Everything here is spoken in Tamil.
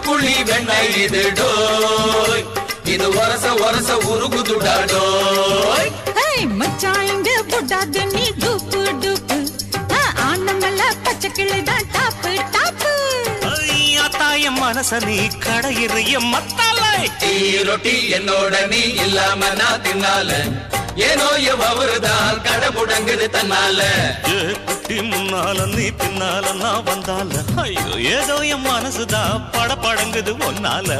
புள்ளி வெண்ணெய் இது டோய் இது ஒரச ஒரச உருகுதுடா டோய் மச்சான் இங்க போடாத நீ டூப்பு டூப்பு ஆனமல்ல பச்சை கிளிதான் டாப்பு டாப்பு தாயம் மனச நீ கடையிறிய மத்தாலை டீ ரொட்டி என்னோட நீ இல்லாம நான் தின்னால ஏனோ எவருதான் கடை முடங்குது தன்னால குட்டி முன்னால நீ பின்னால நான் வந்தால ஐயோ ஏதோ என் மனசுதான் படபடங்குது ஒன்னால